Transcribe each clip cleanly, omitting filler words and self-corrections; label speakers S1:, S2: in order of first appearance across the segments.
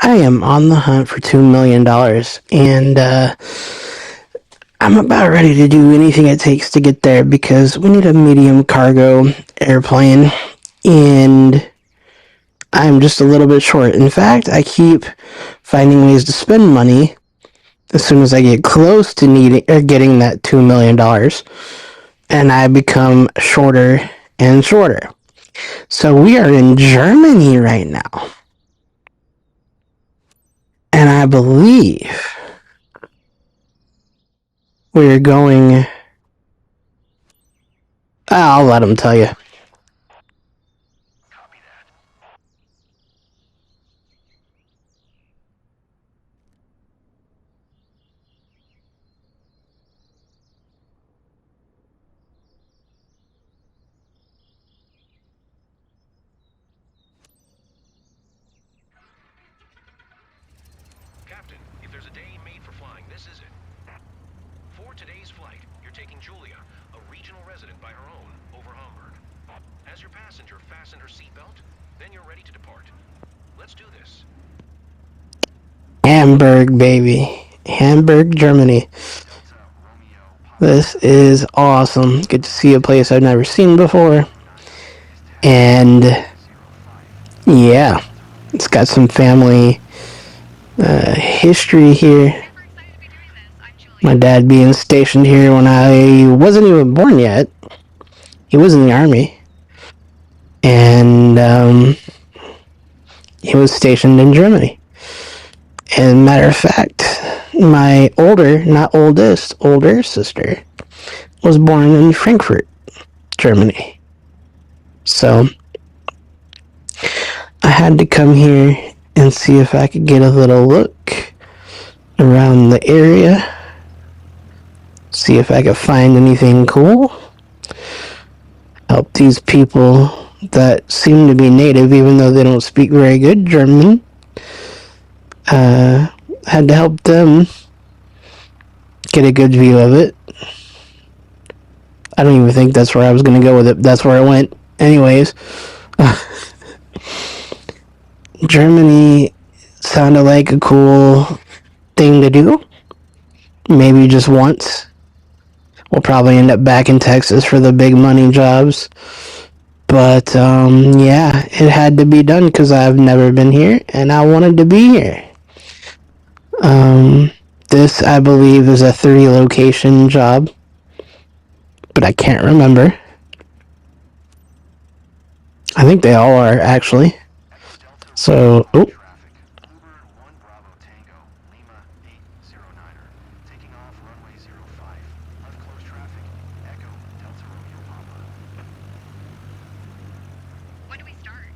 S1: I am on the hunt for $2 million, and I'm about ready to do anything it takes to get there because we need a medium cargo airplane, and I'm just a little bit short. In fact, I keep finding ways to spend money as soon as I get close to needing or getting that $2 million, and I become shorter and shorter. So we are in Germany right now. And I believe we're going. I'll let him tell you.
S2: Captain, if there's a day made for flying, this is it. For today's flight, you're taking Julia, a regional resident by her own, over Hamburg. Has your passenger fastened her seatbelt? Then you're ready to depart. Let's do this.
S1: Hamburg, baby. Hamburg, Germany. This is awesome. Good to see a place I've never seen before. And yeah, it's got some family history here. My dad being stationed here when I wasn't even born yet. He was in the army. And he was stationed in Germany. And matter of fact, my older sister was born in Frankfurt, Germany. So I had to come here and see if I could get a little look around the area, see if I could find anything cool, help these people that seem to be native, even though they don't speak very good German. Had to help them get a good view of it. I don't even think that's where I was going to go with it. That's where I went. Anyways, Germany sounded like a cool thing to do. Maybe just once. We'll probably end up back in Texas for the big money jobs. But yeah, it had to be done because I've never been here and I wanted to be here. This, I believe, is a 3-location job, but I can't remember. I think they all are, actually. So,
S3: When do we start?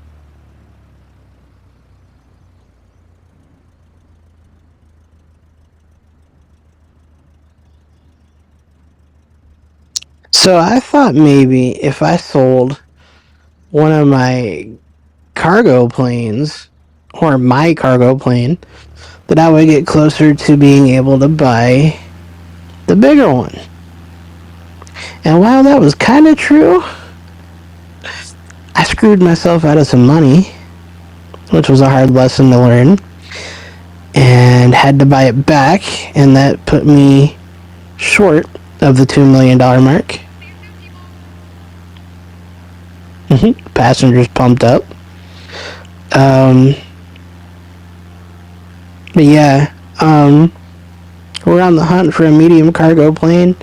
S1: So I thought maybe if I sold one of my cargo planes, or my cargo plane, that I would get closer to being able to buy the bigger one. And while that was kind of true, I screwed myself out of some money, which was a hard lesson to learn, and had to buy it back, and that put me short of the $2 million mark. Passengers pumped up. But yeah, we're on the hunt for a medium cargo plane.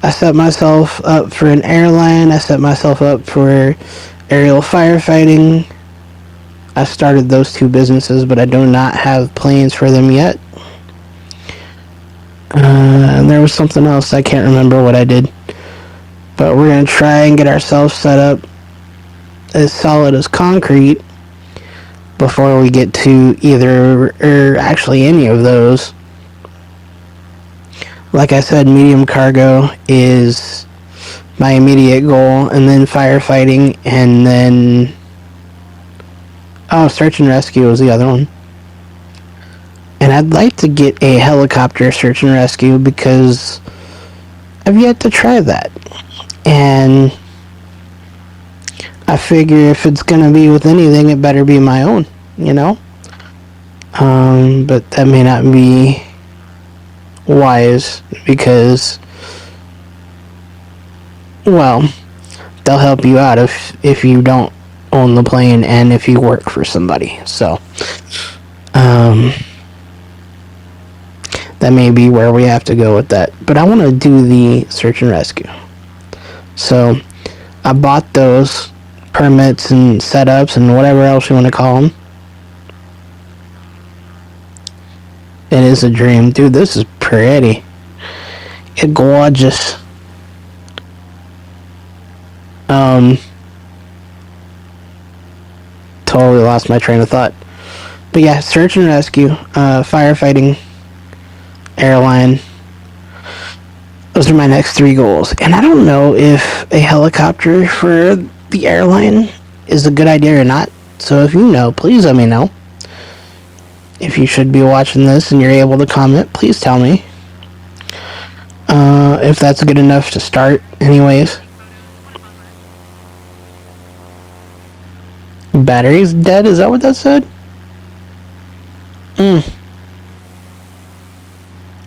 S1: I set myself up for an airline. I set myself up for aerial firefighting. I started those two businesses, but I do not have planes for them yet. And there was something else. I can't remember what I did. But we're going to try and get ourselves set up as solid as concrete before we get to either, or actually any of those. Like I said, medium cargo is my immediate goal, and then firefighting, and then search and rescue was the other one. And I'd like to get a helicopter search and rescue because I've yet to try that. And I figure if it's going to be with anything, it better be my own, you know? But that may not be wise because, well, they'll help you out if you don't own the plane and if you work for somebody. So, that may be where we have to go with that. But I want to do the search and rescue. So, I bought those permits and setups and whatever else you want to call them. It is a dream. Dude, this is pretty. It's gorgeous. Totally lost my train of thought. But yeah, search and rescue, firefighting, airline. Those are my next 3 goals. And I don't know if a helicopter for the airline is a good idea or not. So if you know, please let me know. If you should be watching this and you're able to comment, please tell me. If that's good enough to start, anyways. Battery's dead? Is that what that said?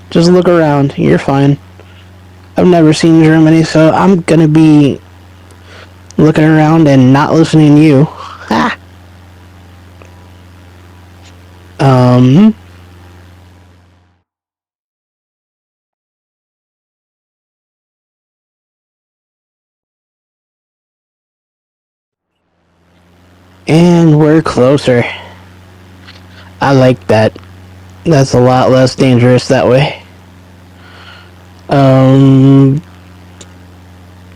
S1: Just look around. You're fine. I've never seen Germany, so I'm gonna be looking around and not listening to you. Ah. And we're closer. I like that. That's a lot less dangerous that way.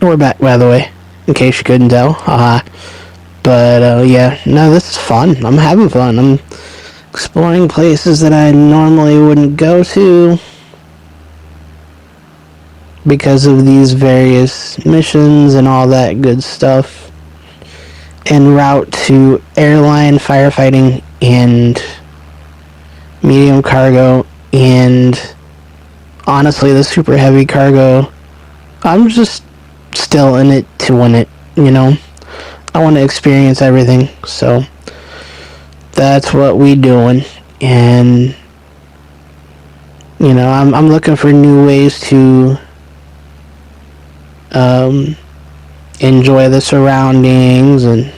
S1: We're back, by the way, in case you couldn't tell. But, yeah, no, this is fun. I'm having fun. I'm exploring places that I normally wouldn't go to because of these various missions and all that good stuff. En route to airline, firefighting, and medium cargo, and honestly, the super heavy cargo, I'm just still in it to win it, you know? I want to experience everything, so that's what we doing. And, you know, I'm looking for new ways to enjoy the surroundings and,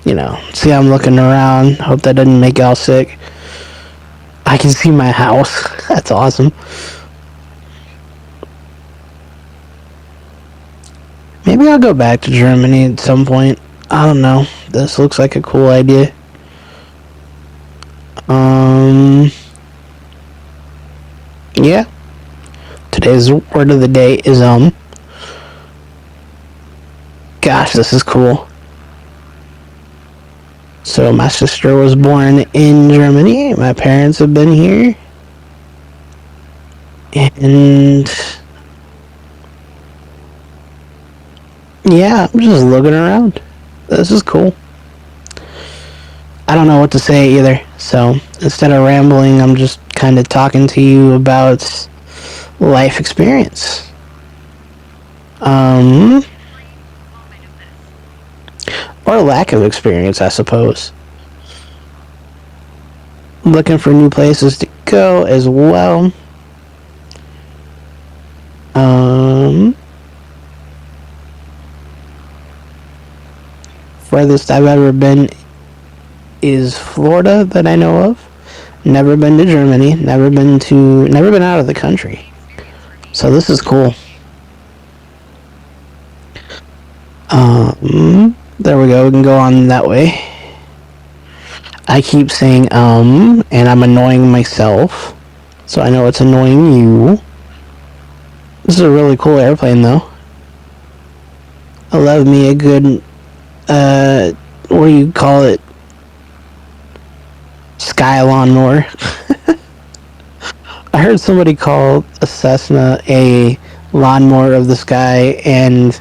S1: you know, see, I'm looking around. Hope that doesn't make y'all sick. I can see my house. That's awesome. Maybe I'll go back to Germany at some point. I don't know. This looks like a cool idea. Yeah. Today's word of the day is, gosh, this is cool. So my sister was born in Germany. My parents have been here. And yeah, I'm just looking around. This is cool. I don't know what to say either. So instead of rambling, I'm just kind of talking to you about life experience. Or lack of experience, I suppose. Looking for new places to go as well. Furthest I've ever been is Florida that I know of. Never been to Germany. Never been out of the country. So this is cool. There we go. We can go on that way. I keep saying and I'm annoying myself. So I know it's annoying you. This is a really cool airplane though. I love me a good what do you call it? Sky lawnmower. I heard somebody call a Cessna a lawnmower of the sky, and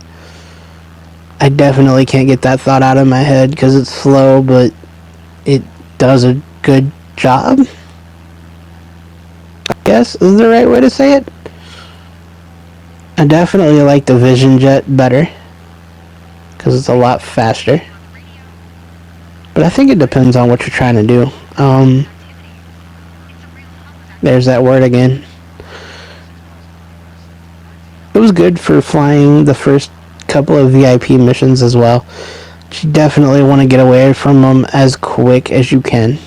S1: I definitely can't get that thought out of my head because it's slow, but it does a good job. I guess is the right way to say it. I definitely like the Vision Jet better because it's a lot faster. But I think it depends on what you're trying to do. There's that word again. It was good for flying the first couple of VIP missions as well. You definitely want to get away from them as quick as you can.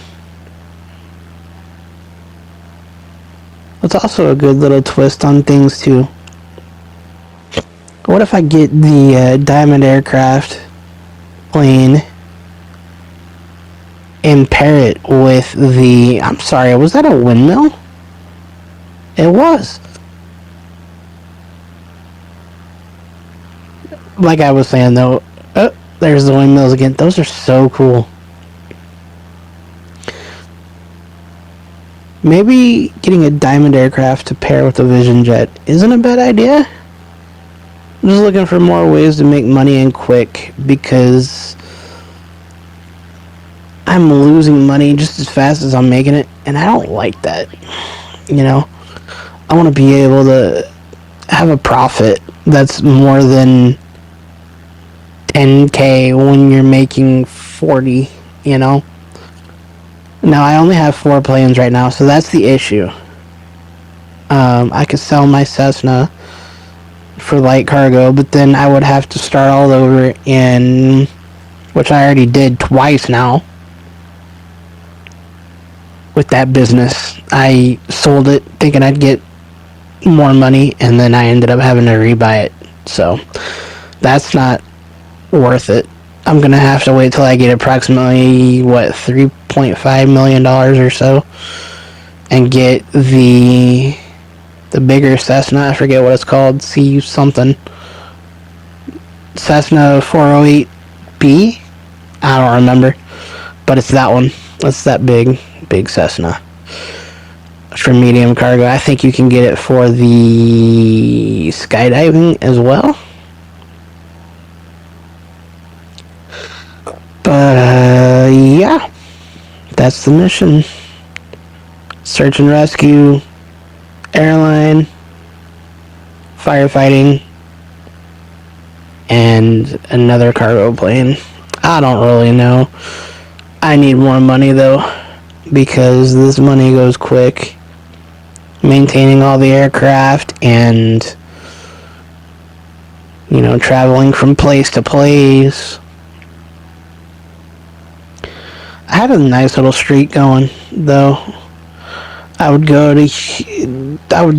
S1: It's also a good little twist on things too. What if I get the Diamond aircraft plane and pair it with the... I'm sorry, was that a windmill? It was. Like I was saying though, oh, there's the windmills again. Those are so cool. Maybe getting a Diamond aircraft to pair with a Vision jet isn't a bad idea. I'm just looking for more ways to make money and quick because I'm losing money just as fast as I'm making it, and I don't like that. You know, I want to be able to have a profit that's more than 10K when you're making 40, you know? Now, I only have 4 planes right now, so that's the issue. I could sell my Cessna for light cargo, but then I would have to start all over in... which I already did twice now. With that business. I sold it thinking I'd get more money, and then I ended up having to rebuy it. So, that's not worth it. I'm gonna have to wait till I get approximately, $3.5 million or so, and get the bigger Cessna. I forget what it's called. C something. Cessna 408B? I don't remember. But it's that one. It's that big Cessna. For medium cargo. I think you can get it for the skydiving as well. But, yeah. That's the mission. Search and rescue, airline, firefighting, and another cargo plane. I don't really know. I need more money though, because this money goes quick. Maintaining all the aircraft and, you know, traveling from place to place. I had a nice little streak going, though. I would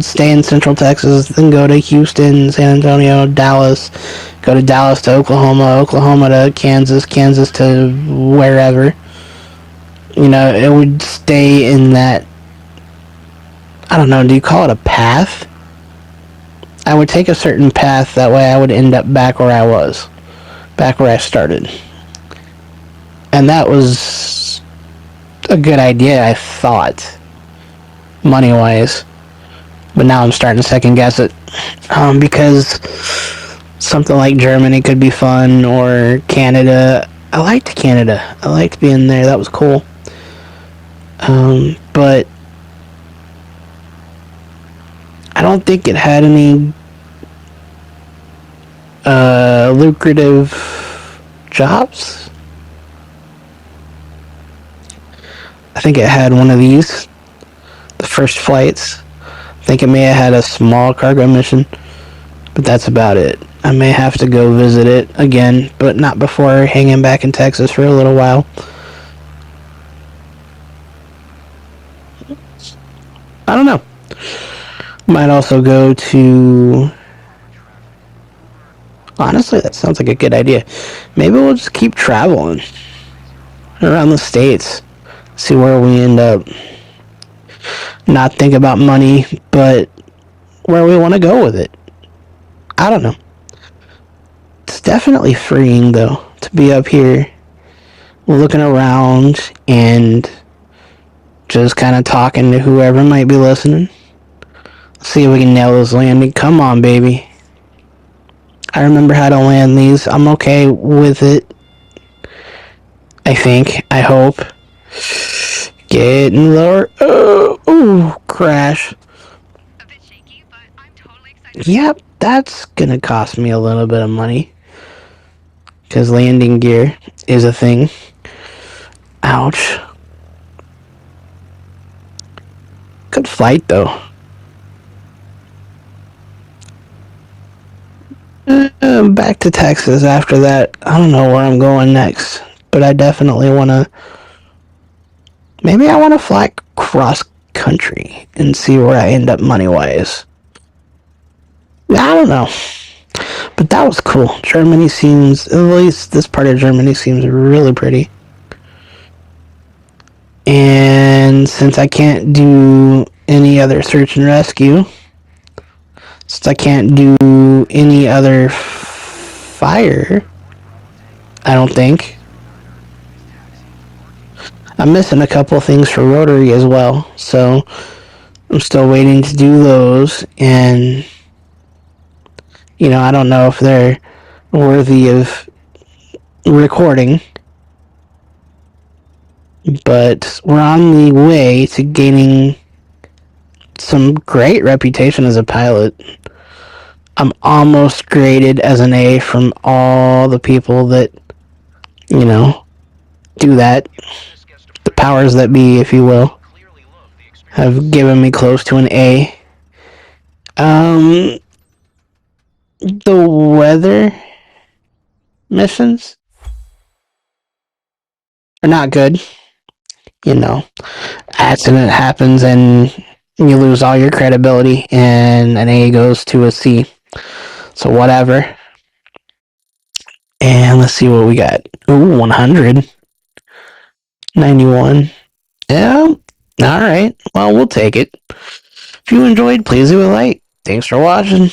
S1: stay in Central Texas, then go to Houston, San Antonio, Dallas, go to Dallas to Oklahoma, Oklahoma to Kansas, Kansas to wherever. You know, it would stay in that, I don't know, do you call it a path? I would take a certain path, that way I would end up back where I was, back where I started. And that was a good idea, I thought, money-wise. But now I'm starting to second guess it, because something like Germany could be fun, or Canada. I liked Canada. I liked being there. That was cool. But I don't think it had any lucrative jobs. I think it had one of these, the first flights. I think it may have had a small cargo mission, but that's about it. I may have to go visit it again, but not before hanging back in Texas for a little while. I don't know. Might also go to... Honestly, that sounds like a good idea. Maybe we'll just keep traveling around the States. See where we end up. Not think about money, but where we want to go with it. I don't know. It's definitely freeing, though, to be up here looking around and just kind of talking to whoever might be listening. See if we can nail this landing. Come on, baby. I remember how to land these. I'm okay with it. I think. I hope. Getting lower. Oh, crash.
S3: A bit shaky, but I'm totally excited.
S1: Yep, that's gonna cost me a little bit of money. Because landing gear is a thing. Ouch. Good flight, though. Back to Texas after that. I don't know where I'm going next, but I definitely want to. Maybe I want to fly cross country and see where I end up money wise. I don't know. But that was cool. Germany seems, at least this part of Germany seems really pretty. And since I can't do any other search and rescue, since I can't do any other fire, I don't think. I'm missing a couple things for Rotary as well, so I'm still waiting to do those, and I don't know if they're worthy of recording, but we're on the way to gaining some great reputation as a pilot. I'm almost graded as an A from all the people that, do that. The powers that be, if you will, have given me close to an A. The weather missions are not good. Accident happens and you lose all your credibility, and an A goes to a C. So whatever. And let's see what we got. Ooh, 100. 91. Yeah. Alright. Well, we'll take it. If you enjoyed, please leave a like. Thanks for watching.